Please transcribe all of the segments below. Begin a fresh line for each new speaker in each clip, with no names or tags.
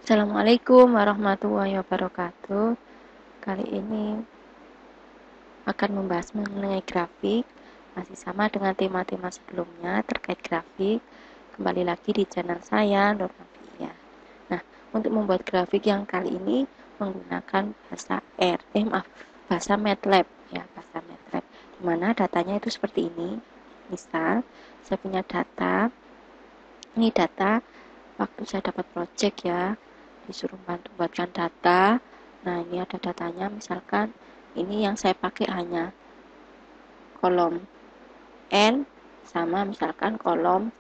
Assalamualaikum warahmatullahi wabarakatuh. Kali ini akan membahas mengenai grafik. Masih sama dengan tema-tema sebelumnya terkait grafik. Kembali lagi di channel saya, Nur Nafiyah. Nah, untuk membuat grafik yang kali ini menggunakan bahasa bahasa MATLAB ya, bahasa MATLAB. Di mana datanya itu seperti ini. Misal, saya punya data. Ini data waktu saya dapat project ya, disuruh bantu buatkan data. Nah, ini ada datanya, misalkan ini yang saya pakai hanya kolom N sama misalkan kolom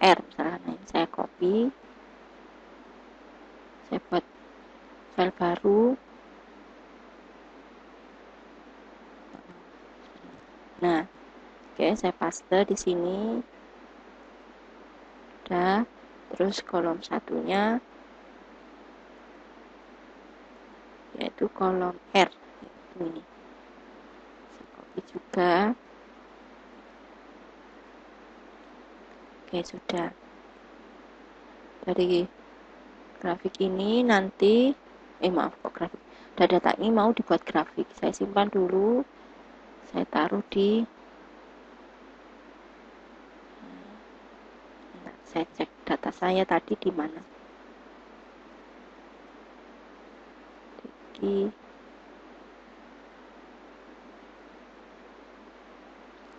R. Misalkan nah, ini saya copy, saya buat file baru. Nah, oke, saya paste di sini. Udah, terus kolom satunya yaitu kolom R. Itu ini. Saya copy juga. Oke, sudah. Dari grafik ini nanti maaf kok grafik. Data ini mau dibuat grafik. Saya simpan dulu. Saya taruh di saya cek data saya tadi di mana. Di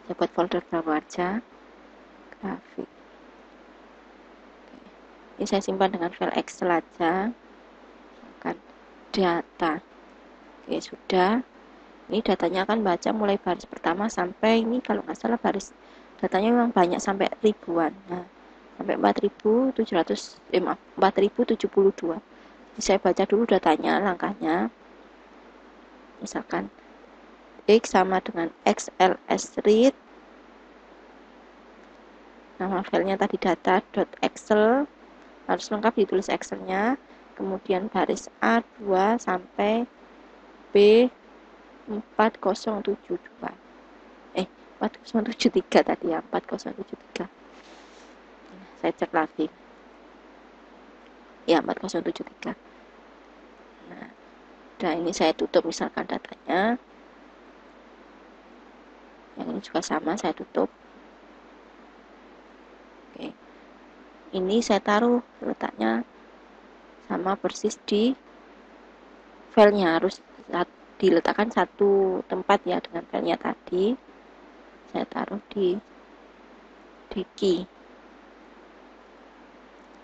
saya buat folder baru aja, grafik. Ini saya simpan dengan file Excel aja. Misalkan data. Oke, sudah. Ini datanya akan baca mulai baris pertama sampai ini kalau nggak salah baris datanya memang banyak sampai ribuan. Nah, sampai 4072. Jadi saya baca dulu datanya, langkahnya. Misalkan X sama dengan XLS read. Nama filenya tadi data.excel. Harus lengkap ditulis Excelnya. Kemudian baris A2 sampai B4072. 4073 tadi ya, 4073. Saya cek lagi. Ya, 4073. Nah, ini saya tutup misalkan datanya. Yang ini juga sama, saya tutup. Oke. Ini saya taruh letaknya sama persis di filenya, harus diletakkan satu tempat ya dengan filenya tadi. Saya taruh di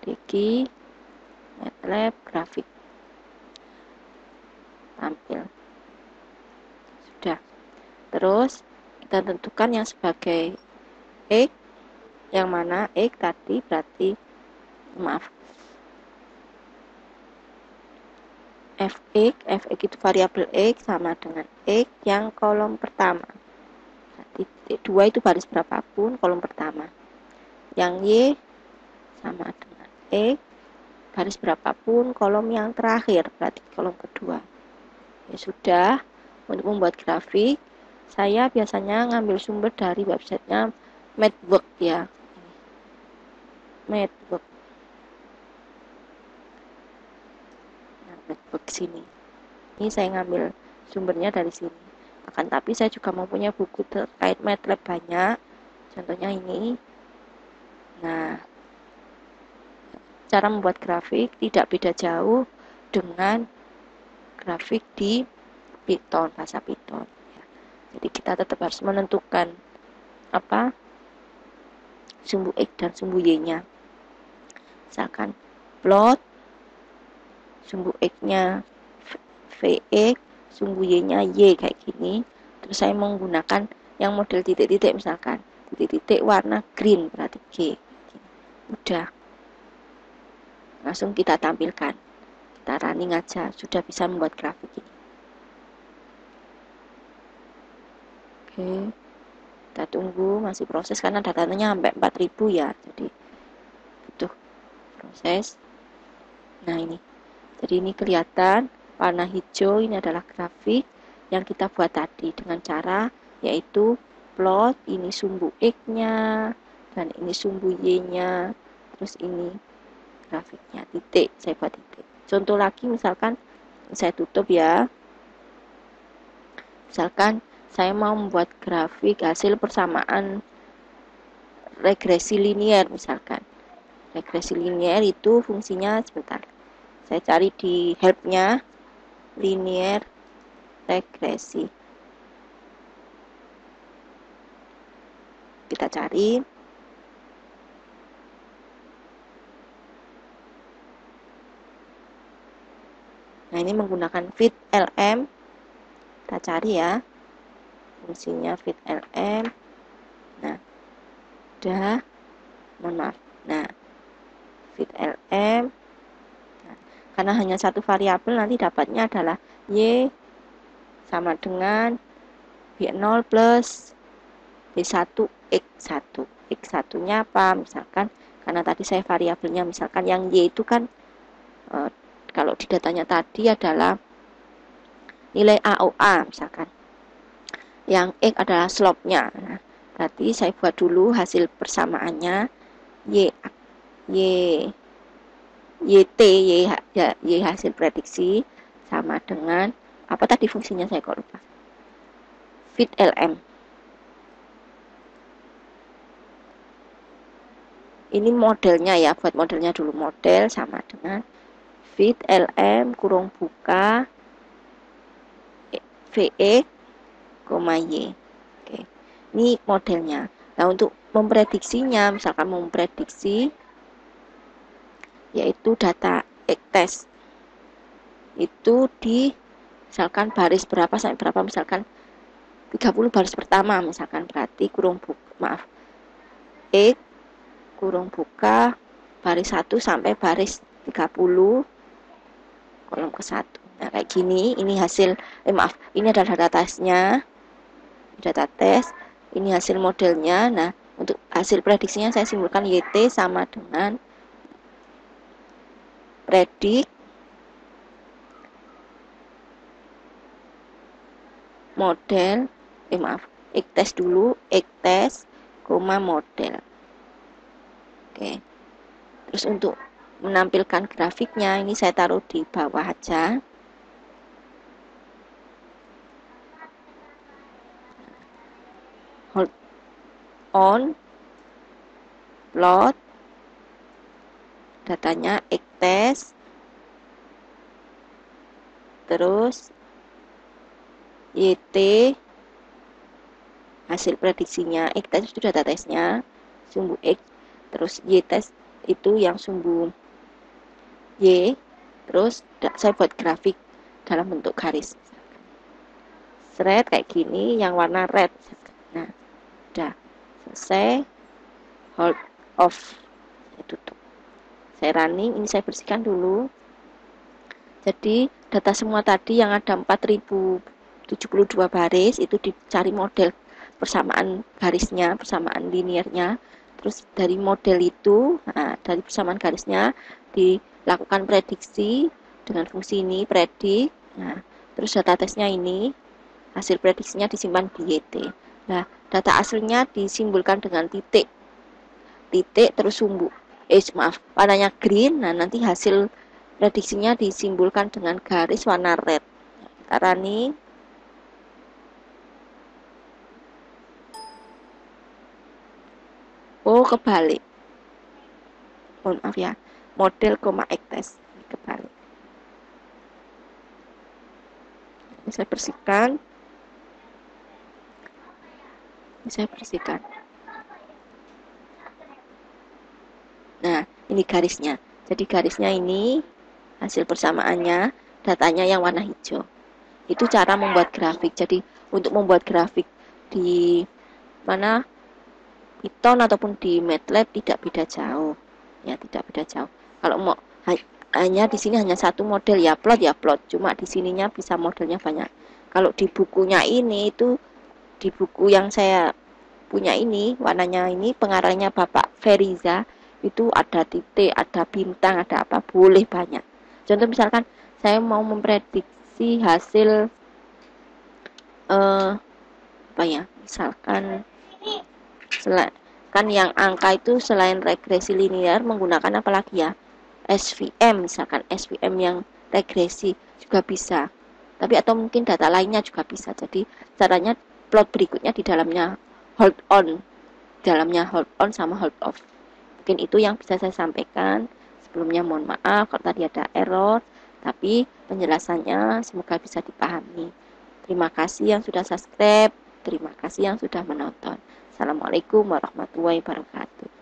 Diki MATLAB grafik. Tampil. Sudah. Terus kita tentukan yang sebagai X, yang mana X tadi berarti fx itu variabel X sama dengan X yang kolom pertama. Berarti 2 itu baris berapapun kolom pertama. Yang Y sama dengan X baris berapapun kolom yang terakhir, berarti kolom kedua. Ya sudah, untuk membuat grafik saya biasanya ngambil sumber dari websitenya Matwork ya. Matwork. Nah, Matwork sini. Ini saya ngambil sumbernya dari sini. Akan tapi saya juga mempunyai buku terkait MATLAB banyak. Contohnya ini. Nah, cara membuat grafik tidak beda jauh dengan grafik di Python, bahasa Python. Jadi kita tetap harus menentukan apa sumbu X dan sumbu Y-nya. Misalkan plot sumbu X-nya Vx, sumbu Y-nya Y kayak gini. Terus saya menggunakan yang model titik-titik, misalkan titik-titik warna green berarti G. Udah. Langsung kita tampilkan. Kita running aja, sudah bisa membuat grafik ini. Oke. Kita tunggu, masih proses karena datanya sampai 4000 ya. Jadi butuh proses. Nah, ini. Jadi ini kelihatan warna hijau, ini adalah grafik yang kita buat tadi dengan cara yaitu plot, ini sumbu X-nya dan ini sumbu Y-nya, terus ini grafiknya titik, saya buat titik. Contoh lagi, misalkan saya tutup ya. Misalkan saya mau membuat grafik hasil persamaan regresi linier misalkan. Regresi linier itu fungsinya, sebentar, saya cari di help-nya, linier regresi. Kita cari. Nah, ini menggunakan FitLM. Kita cari ya. Fungsinya FitLM. Nah, udah. Mohon maaf. Nah, FitLM. Nah, karena hanya satu variabel, nanti dapatnya adalah Y sama dengan B0 plus B1 X1. X1-nya apa? Misalkan, karena tadi saya variabelnya, misalkan yang Y itu kan, kalau di datanya tadi adalah nilai AOA misalkan. Yang X adalah slope-nya. Nah, berarti saya buat dulu hasil persamaannya. Y hasil prediksi sama dengan, apa tadi fungsinya saya kok lupa. FitLM. Ini modelnya ya, buat modelnya dulu. Model sama dengan FitLM kurung buka VE, Y. Oke. Ini modelnya. Nah, untuk memprediksinya, misalkan memprediksi yaitu data test. Itu di misalkan baris berapa sampai berapa, misalkan 30 baris pertama misalkan, berarti kurung buka, maaf, X kurung buka baris 1 sampai baris 30 kolom ke 1. Nah, kayak gini, ini hasil, ini adalah data tesnya, data tes, ini hasil modelnya. Nah, untuk hasil prediksinya saya simpulkan YT sama dengan predik model, X test dulu, X test, model. Oke. Terus untuk menampilkan grafiknya, ini saya taruh di bawah aja. Hold on, plot, datanya X test, terus YT, hasil prediksinya. X test itu data tesnya, sumbu X, terus Y test itu yang sumbu Y, terus saya buat grafik dalam bentuk garis. Thread kayak gini, yang warna red. Nah, udah selesai. Hold off, saya tutup, saya running. Ini saya bersihkan dulu. Jadi data semua tadi yang ada 4072 baris itu dicari model persamaan garisnya, persamaan liniernya. Terus dari model itu, nah, dari persamaan garisnya dilakukan prediksi dengan fungsi ini, predik. Nah, terus data tesnya ini, hasil prediksinya disimpan di YT. Nah, data aslinya disimbolkan dengan titik terus sumbu, warnanya green. Nah, nanti hasil prediksinya disimbolkan dengan garis warna red. Kita running. Oh, kebalik. Mohon maaf ya. Model, X test. Kebalik. Ini saya bersihkan. Nah, ini garisnya. Jadi garisnya ini hasil persamaannya, datanya yang warna hijau. Itu cara membuat grafik. Jadi untuk membuat grafik di mana Python ataupun di MATLAB tidak beda jauh. Ya, tidak beda jauh. Kalau mau hanya di sini hanya satu model ya plot. Cuma di sininya bisa modelnya banyak. Kalau di bukunya ini, itu di buku yang saya punya ini, warnanya ini pengarangnya Bapak Feriza, itu ada titik, ada bintang, ada apa, boleh banyak. Contoh misalkan saya mau memprediksi hasil apa ya, misalkan kan yang angka itu selain regresi linear menggunakan apa lagi ya, SVM, misalkan SVM yang regresi juga bisa. Tapi atau mungkin data lainnya juga bisa. Jadi caranya plot berikutnya di dalamnya hold on, sama hold off. Mungkin itu yang bisa saya sampaikan. Sebelumnya mohon maaf kalau tadi ada error, tapi penjelasannya semoga bisa dipahami. Terima kasih yang sudah subscribe, terima kasih yang sudah menonton. Assalamualaikum warahmatullahi wabarakatuh.